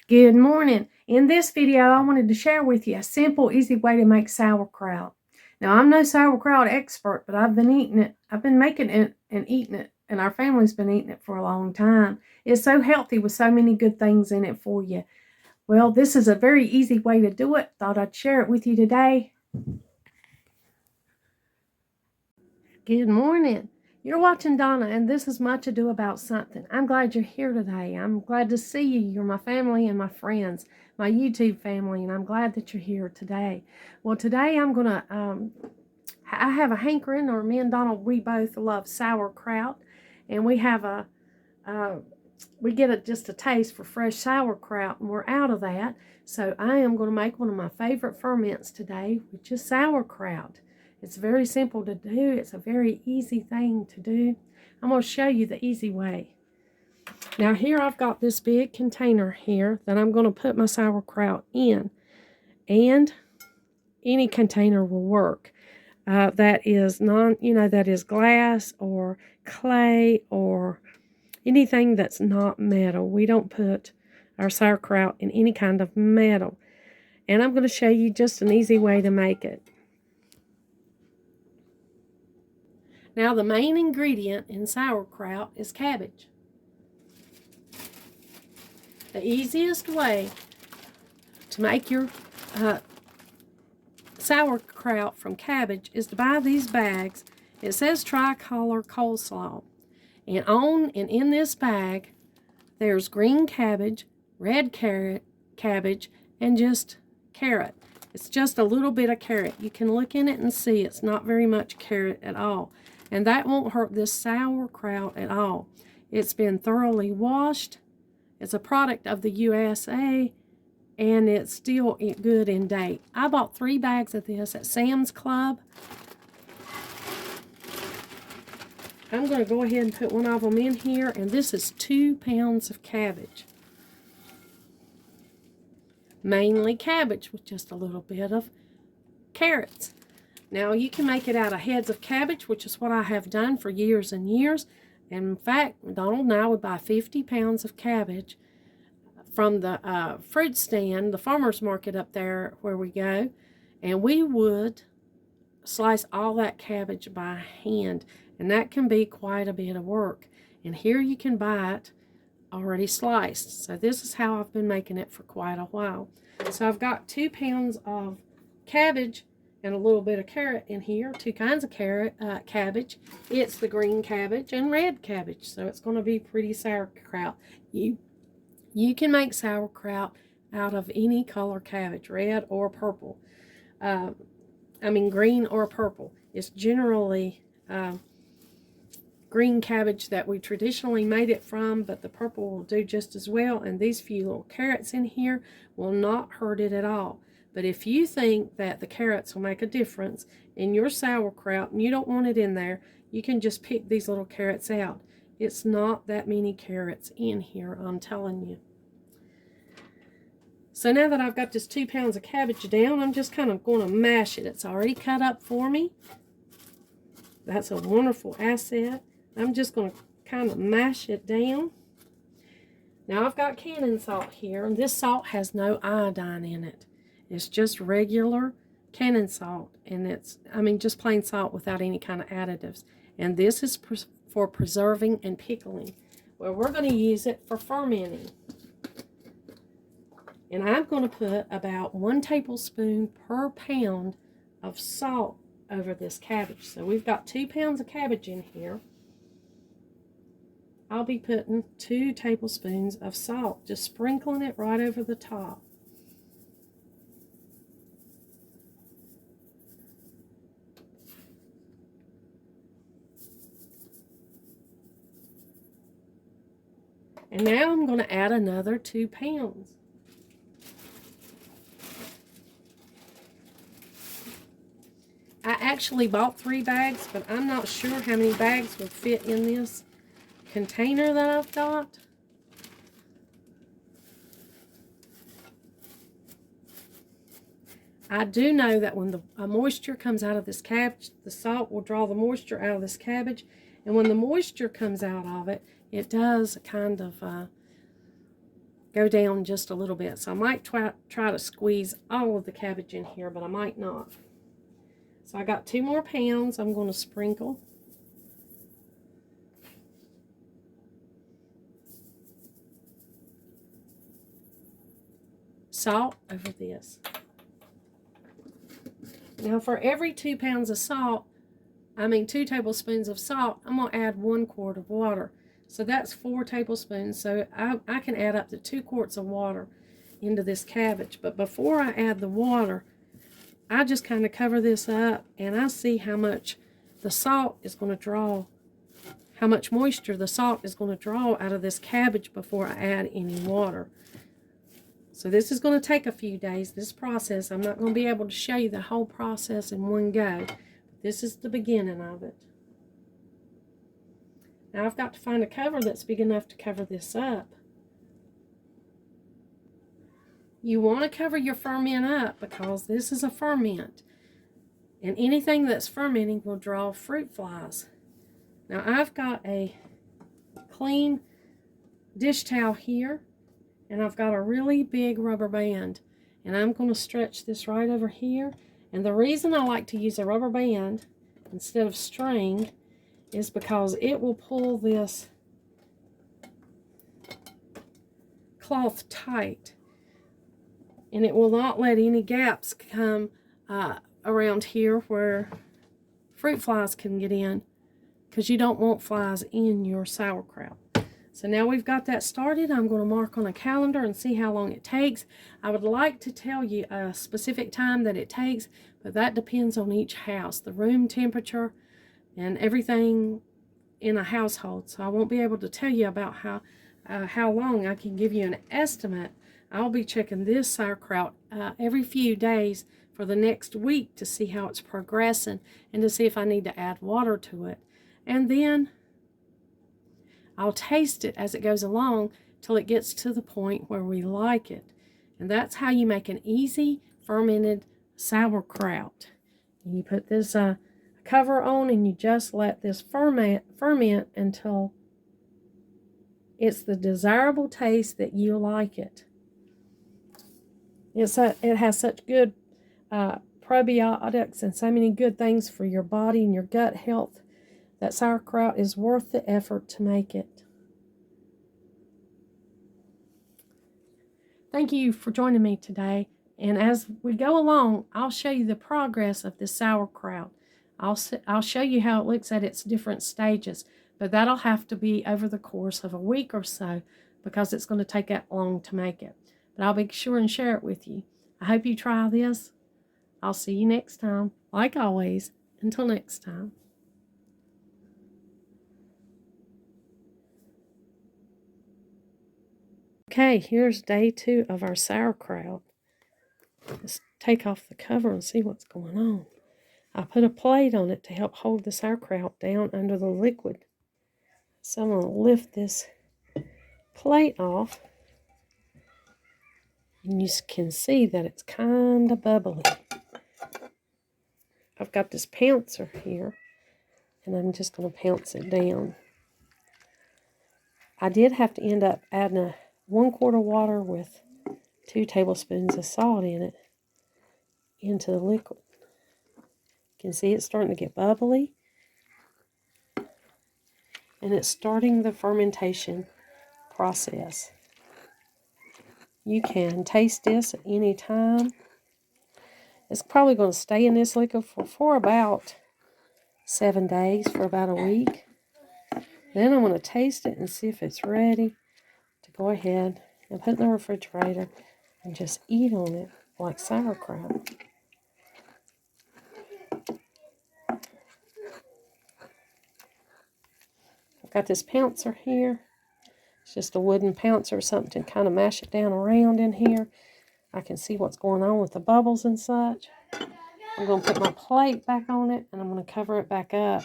Good morning. In this video, I wanted to share with you a simple, easy way to make sauerkraut. Now, I'm no sauerkraut expert, but I've been eating it. I've been making it and eating it, and our family's been eating it for a long time. It's so healthy with so many good things in it for you. Well, this is a very easy way to do it. Thought I'd share it with you today. Good morning. You're watching Donna, and this is Much Ado About Something. I'm glad you're here today. I'm glad to see you. You're my family and my friends, my YouTube family, and I'm glad that you're here today. Well, today I'm going to, I have a hankering, or me and Donald, we both love sauerkraut, and we have we get just a taste for fresh sauerkraut, and we're out of that. So I am going to make one of my favorite ferments today, which is sauerkraut. It's very simple to do. It's a very easy thing to do. I'm going to show you the easy way. Now here I've got this big container here that I'm going to put my sauerkraut in. And any container will work. That is that is glass or clay or anything that's not metal. We don't put our sauerkraut in any kind of metal. And I'm going to show you just an easy way to make it. Now, the main ingredient in sauerkraut is cabbage. The easiest way to make your sauerkraut from cabbage is to buy these bags. It says tricolor coleslaw. And in this bag, there's green cabbage, red cabbage, and just carrot. It's just a little bit of carrot. You can look in it and see it's not very much carrot at all. And that won't hurt this sauerkraut at all. It's been thoroughly washed. It's a product of the USA, and it's still good in date. I bought 3 bags of this at Sam's Club. I'm going to go ahead and put one of them in here, and this is 2 pounds of cabbage. Mainly cabbage with just a little bit of carrots. Now, you can make it out of heads of cabbage, which is what I have done for years and years. And in fact, Donald and I would buy 50 pounds of cabbage from the fruit stand, the farmer's market up there where we go, and we would slice all that cabbage by hand. And that can be quite a bit of work. And here you can buy it already sliced. So this is how I've been making it for quite a while. So I've got 2 pounds of cabbage and a little bit of carrot in here. 2 kinds of cabbage. It's the green cabbage and red cabbage, so it's going to be pretty sauerkraut. You can make sauerkraut out of any color cabbage, red or purple. Green or purple. It's generally green cabbage that we traditionally made it from, but the purple will do just as well, and these few little carrots in here will not hurt it at all. But if you think that the carrots will make a difference in your sauerkraut and you don't want it in there, you can just pick these little carrots out. It's not that many carrots in here, I'm telling you. So now that I've got this 2 pounds of cabbage down, I'm just kind of going to mash it. It's already cut up for me. That's a wonderful asset. I'm just going to kind of mash it down. Now I've got cannon salt here, and this salt has no iodine in it. It's just regular cannon salt, and it's, just plain salt without any kind of additives. And this is for preserving and pickling. Well, we're going to use it for fermenting. And I'm going to put about 1 tablespoon per pound of salt over this cabbage. So we've got 2 pounds of cabbage in here. I'll be putting 2 tablespoons of salt, just sprinkling it right over the top. And now I'm going to add another 2 pounds. I actually bought 3 bags, but I'm not sure how many bags would fit in this container that I've got. I do know that when the moisture comes out of this cabbage, the salt will draw the moisture out of this cabbage. And when the moisture comes out of it, it does kind of go down just a little bit. So I might try to squeeze all of the cabbage in here, but I might not. So I got 2 more pounds I'm going to sprinkle. Salt over this. Now for every 2 pounds of salt, 2 tablespoons of salt, I'm going to add 1 quart of water. So that's 4 tablespoons. So I can add up to 2 quarts of water into this cabbage. But before I add the water, I just kind of cover this up and I see how much the salt is going to draw, how much moisture the salt is going to draw out of this cabbage before I add any water. So this is going to take a few days, this process. I'm not going to be able to show you the whole process in one go. This is the beginning of it. Now I've got to find a cover that's big enough to cover this up. You want to cover your ferment up because this is a ferment. And anything that's fermenting will draw fruit flies. Now I've got a clean dish towel here. And I've got a really big rubber band. And I'm going to stretch this right over here. And the reason I like to use a rubber band instead of string is because it will pull this cloth tight. And it will not let any gaps come around here where fruit flies can get in, because you don't want flies in your sauerkraut. So now we've got that started. I'm going to mark on a calendar and see how long it takes. I would like to tell you a specific time that it takes, but that depends on each house, the room temperature, and everything in a household. So I won't be able to tell you about how long. I can give you an estimate. I'll be checking this sauerkraut every few days for the next week to see how it's progressing and to see if I need to add water to it. And then I'll taste it as it goes along till it gets to the point where we like it. And that's how you make an easy fermented sauerkraut. You put this cover on and you just let this ferment until it's the desirable taste that you like it. It has such good probiotics and so many good things for your body and your gut health. That sauerkraut is worth the effort to make it. Thank you for joining me today. And as we go along, I'll show you the progress of this sauerkraut. I'll show you how it looks at its different stages. But that'll have to be over the course of a week or so because it's going to take that long to make it. But I'll be sure and share it with you. I hope you try this. I'll see you next time. Like always, until next time. Okay, here's day 2 of our sauerkraut. Let's take off the cover and see what's going on. I put a plate on it to help hold the sauerkraut down under the liquid. So I'm going to lift this plate off. And you can see that it's kind of bubbly. I've got this pouncer here, and I'm just going to pounce it down. I did have to end up adding 1 quart of water with 2 tablespoons of salt in it into the liquid. You can see it's starting to get bubbly, and it's starting the fermentation process. You can taste this at any time. It's probably going to stay in this liquid for about 7 days, for about a week. Then I'm going to taste it and see if it's ready to go ahead and put it in the refrigerator and just eat on it like sauerkraut. I've got this pouncer here. It's just a wooden pouncer or something to kind of mash it down around in here. I can see what's going on with the bubbles and such. I'm going to put my plate back on it and I'm going to cover it back up.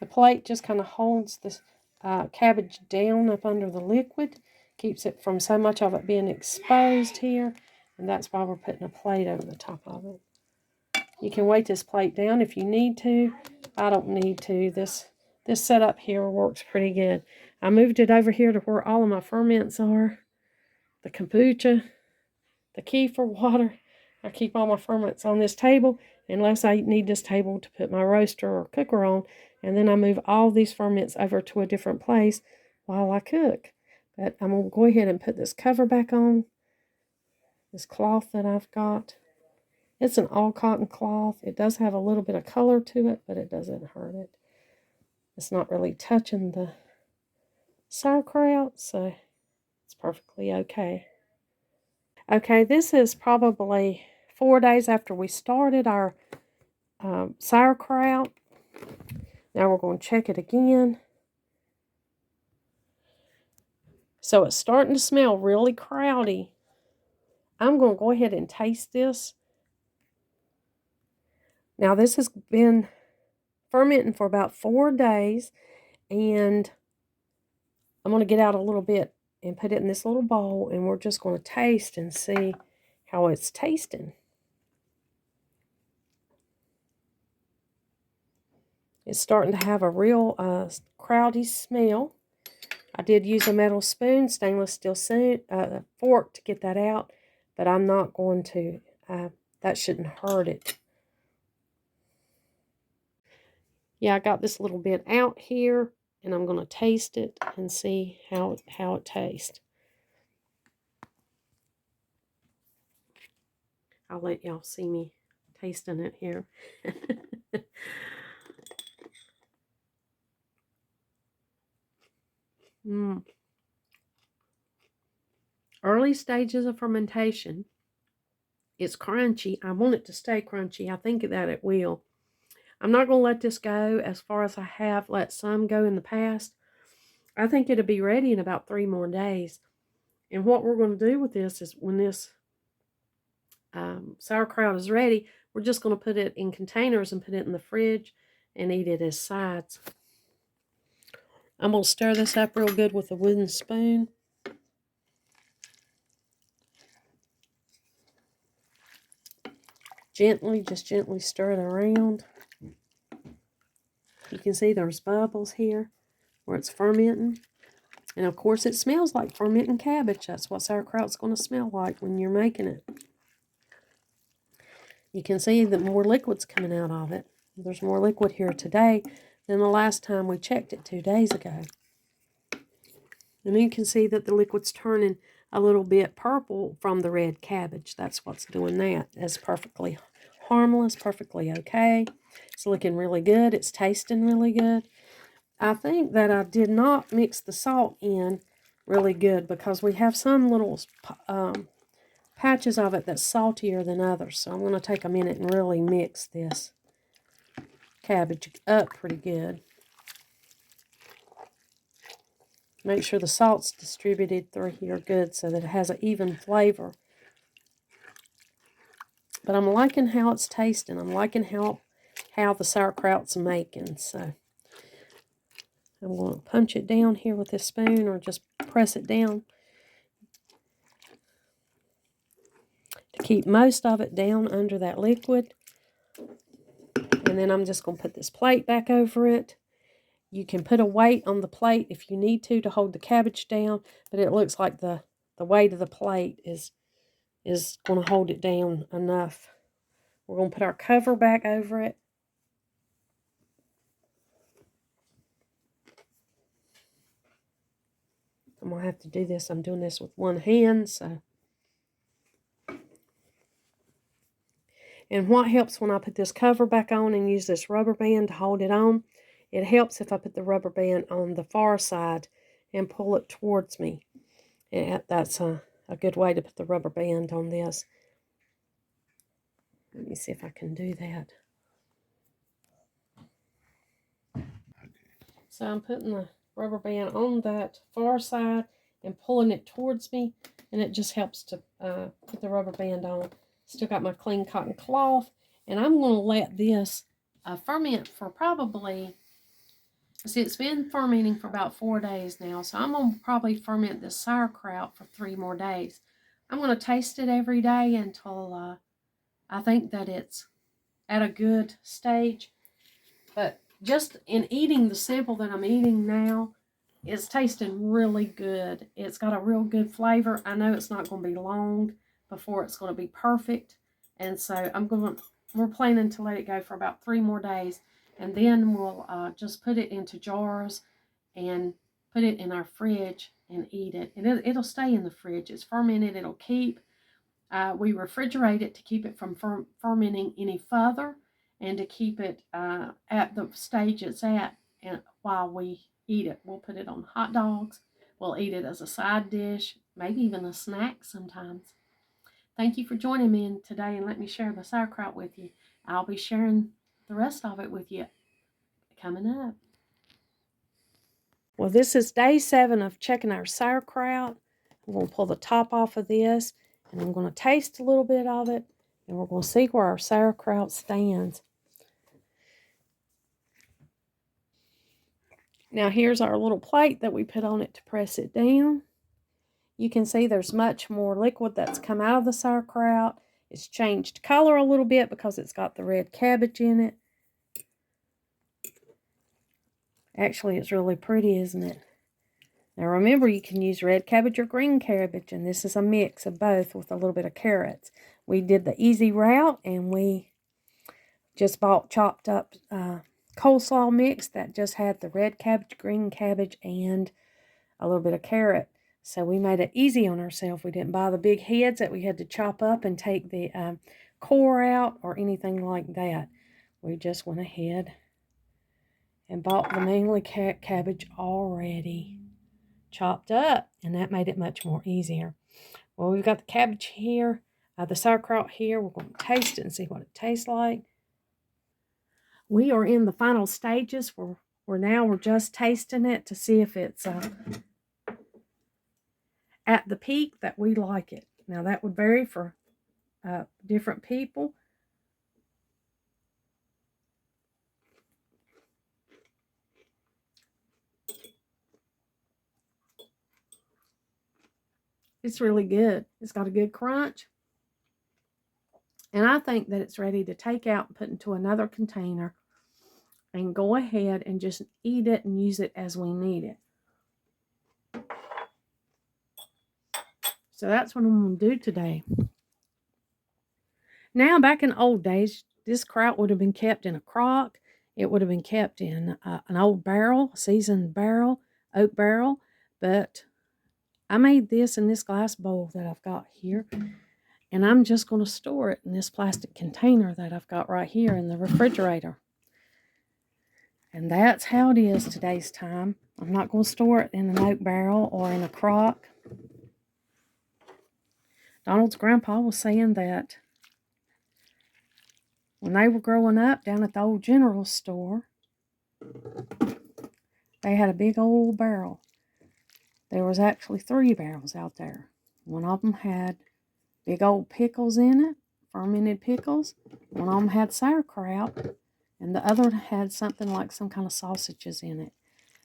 The plate just kind of holds this cabbage down up under the liquid, keeps it from so much of it being exposed here, and that's why we're putting a plate over the top of it. You can weight this plate down if you need to. I don't need to. This This setup here works pretty good. I moved it over here to where all of my ferments are. The kombucha, the kefir water. I keep all my ferments on this table unless I need this table to put my roaster or cooker on. And then I move all these ferments over to a different place while I cook. But I'm going to go ahead and put this cover back on. This cloth that I've got. It's an all cotton cloth. It does have a little bit of color to it, but it doesn't hurt it. It's not really touching the sauerkraut, so it's perfectly okay. Okay, this is probably 4 days after we started our sauerkraut. Now we're going to check it again. So it's starting to smell really crowdy. I'm going to go ahead and taste this. Now this has been fermenting for about 4 days, and I'm going to get out a little bit and put it in this little bowl, and we're just going to taste and see how it's tasting. It's starting to have a real crowdy smell. I did use a metal spoon, stainless steel fork to get that out, but I'm not going to. That shouldn't hurt it. Yeah, I got this little bit out here, and I'm going to taste it and see how it tastes. I'll let y'all see me tasting it here. Early stages of fermentation. It's crunchy. I want it to stay crunchy. I think that it will. I'm not going to let this go as far as I have let some go in the past. I think it'll be ready in about 3 more days. And what we're going to do with this is when this sauerkraut is ready, we're just going to put it in containers and put it in the fridge and eat it as sides. I'm going to stir this up real good with a wooden spoon. Just gently stir it around. You can see there's bubbles here where it's fermenting. And of course it smells like fermenting cabbage. That's what sauerkraut's going to smell like when you're making it. You can see that more liquid's coming out of it. There's more liquid here today than the last time we checked it 2 days ago. And you can see that the liquid's turning a little bit purple from the red cabbage. That's what's doing that. It's perfectly harmless, perfectly okay. It's looking really good. It's tasting really good. I think that I did not mix the salt in really good because we have some little patches of it that's saltier than others. So I'm going to take a minute and really mix this cabbage up pretty good. Make sure the salt's distributed through here good so that it has an even flavor. But I'm liking how it's tasting. I'm liking how the sauerkraut's making. So I'm going to punch it down here with this spoon or just press it down to keep most of it down under that liquid. And then I'm just going to put this plate back over it. You can put a weight on the plate if you need to hold the cabbage down, but it looks like the weight of the plate is going to hold it down enough. We're going to put our cover back over it. I'm going to have to do this. I'm doing this with one hand, so. And what helps when I put this cover back on and use this rubber band to hold it on, it helps if I put the rubber band on the far side and pull it towards me. And that's a good way to put the rubber band on this. Let me see if I can do that. So I'm putting the rubber band on that far side and pulling it towards me, and it just helps to put the rubber band on. Still got my clean cotton cloth, and I'm going to let this ferment for probably, see, it's been fermenting for about 4 days now, so I'm going to probably ferment this sauerkraut for 3 more days. I'm going to taste it every day until I think that it's at a good stage. But just in eating the sample that I'm eating now, it's tasting really good. It's got a real good flavor. I know it's not going to be long before it's going to be perfect. And so we're planning to let it go for about 3 more days. And then we'll just put it into jars and put it in our fridge and eat it. And it'll stay in the fridge. It's fermented. It'll keep. We refrigerate it to keep it from fermenting any further and to keep it at the stage it's at and while we eat it. We'll put it on hot dogs. We'll eat it as a side dish, maybe even a snack sometimes. Thank you for joining me today and let me share the sauerkraut with you. I'll be sharing the rest of it with you coming up. Well, this is day 7 of checking our sauerkraut. I'm going to pull the top off of this, and I'm going to taste a little bit of it, and we're going to see where our sauerkraut stands. Now, here's our little plate that we put on it to press it down. You can see there's much more liquid that's come out of the sauerkraut. It's changed color a little bit because it's got the red cabbage in it. Actually, it's really pretty, isn't it? Now remember, you can use red cabbage or green cabbage, and this is a mix of both with a little bit of carrots. We did the easy route, and we just bought chopped up coleslaw mix that just had the red cabbage, green cabbage, and a little bit of carrot. So we made it easy on ourselves. We didn't buy the big heads that we had to chop up and take the core out or anything like that. We just went ahead and bought the mainly cabbage already chopped up, and that made it much more easier. Well, we've got the cabbage here, the sauerkraut here. We're going to taste it and see what it tastes like. We are in the final stages. We're just tasting it to see if it's at the peak that we like it. Now that would vary for different people. It's really good. It's got a good crunch. And I think that it's ready to take out and put into another container and go ahead and just eat it and use it as we need it. So that's what I'm going to do today. Now, back in old days, this kraut would have been kept in a crock. It would have been kept in an old barrel, a seasoned barrel, oak barrel. But I made this in this glass bowl that I've got here. And I'm just going to store it in this plastic container that I've got right here in the refrigerator. And that's how it is today's time. I'm not going to store it in an oak barrel or in a crock. Donald's grandpa was saying that when they were growing up down at the old general store, they had a big old barrel. There was actually 3 barrels out there. One of them had big old pickles in it, fermented pickles. One of them had sauerkraut, and the other had something like some kind of sausages in it.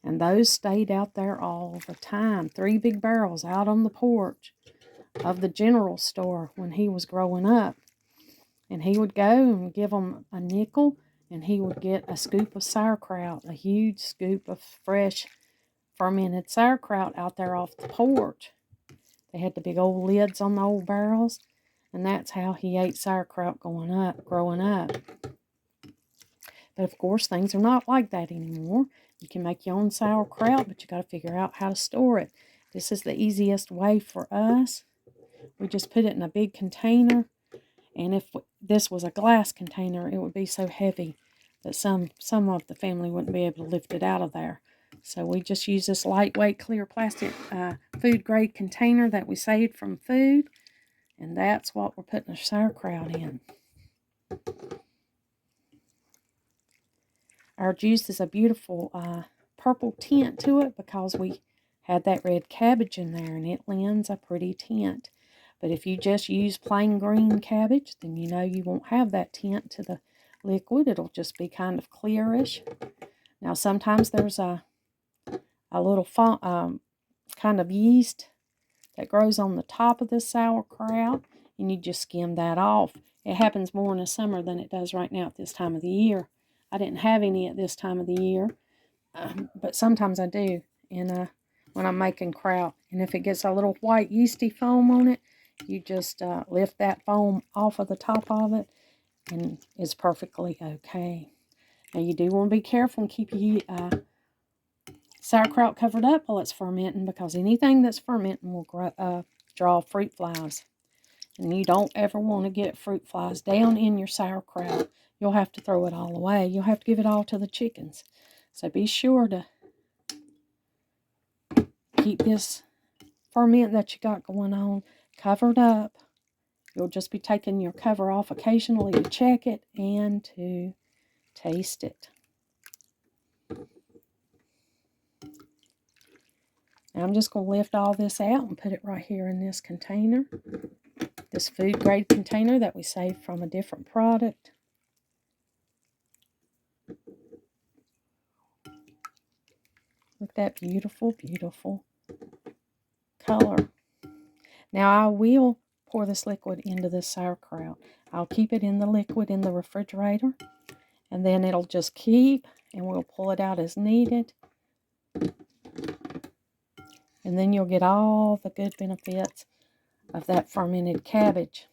And those stayed out there all the time. 3 big barrels out on the porch of the general store when he was growing up. And he would go and give them a nickel, and he would get a scoop of sauerkraut, a huge scoop of fresh fermented sauerkraut out there off the porch. They had the big old lids on the old barrels, and that's how he ate sauerkraut growing up. But of course, things are not like that anymore. You can make your own sauerkraut, but you got to figure out how to store it. This is the easiest way for us. We just put it in a big container, and if this was a glass container, it would be so heavy that some of the family wouldn't be able to lift it out of there. So we just use this lightweight clear plastic food grade container that we saved from food, and that's what we're putting our sauerkraut in. Our juice is a beautiful purple tint to it because we had that red cabbage in there, and it lends a pretty tint. But if you just use plain green cabbage, then you know you won't have that tint to the liquid. It'll just be kind of clearish. Now sometimes there's a little kind of yeast that grows on the top of this sauerkraut, and you just skim that off. It happens more in the summer than it does right now at this time of the year. I didn't have any at this time of the year, but sometimes I do when I'm making kraut. And if it gets a little white yeasty foam on it, you just lift that foam off of the top of it, and it's perfectly okay. Now you do want to be careful and keep your sauerkraut covered up while it's fermenting, because anything that's fermenting will draw fruit flies. And you don't ever want to get fruit flies down in your sauerkraut. You'll have to throw it all away. You'll have to give it all to the chickens. So be sure to keep this ferment that you got going on covered up. You'll just be taking your cover off occasionally to check it and to taste it. Now I'm just going to lift all this out and put it right here in this container. This food grade container that we saved from a different product. Look at that beautiful, beautiful color. Now I will pour this liquid into this sauerkraut. I'll keep it in the liquid in the refrigerator, and then it'll just keep, and we'll pull it out as needed. And then you'll get all the good benefits of that fermented cabbage.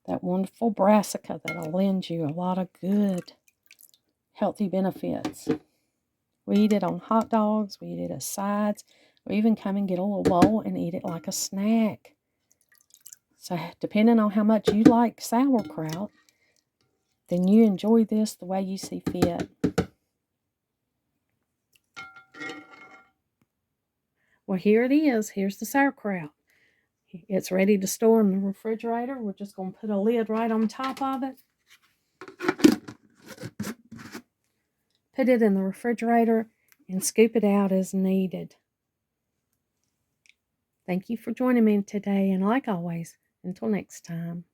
That wonderful brassica that'll lend you a lot of good, healthy benefits. We eat it on hot dogs. We eat it as sides. We even come and get a little bowl and eat it like a snack. So depending on how much you like sauerkraut, then you enjoy this the way you see fit. Well, here it is. Here's the sauerkraut. It's ready to store in the refrigerator. We're just going to put a lid right on top of it. Put it in the refrigerator and scoop it out as needed. Thank you for joining me today, and like always, until next time.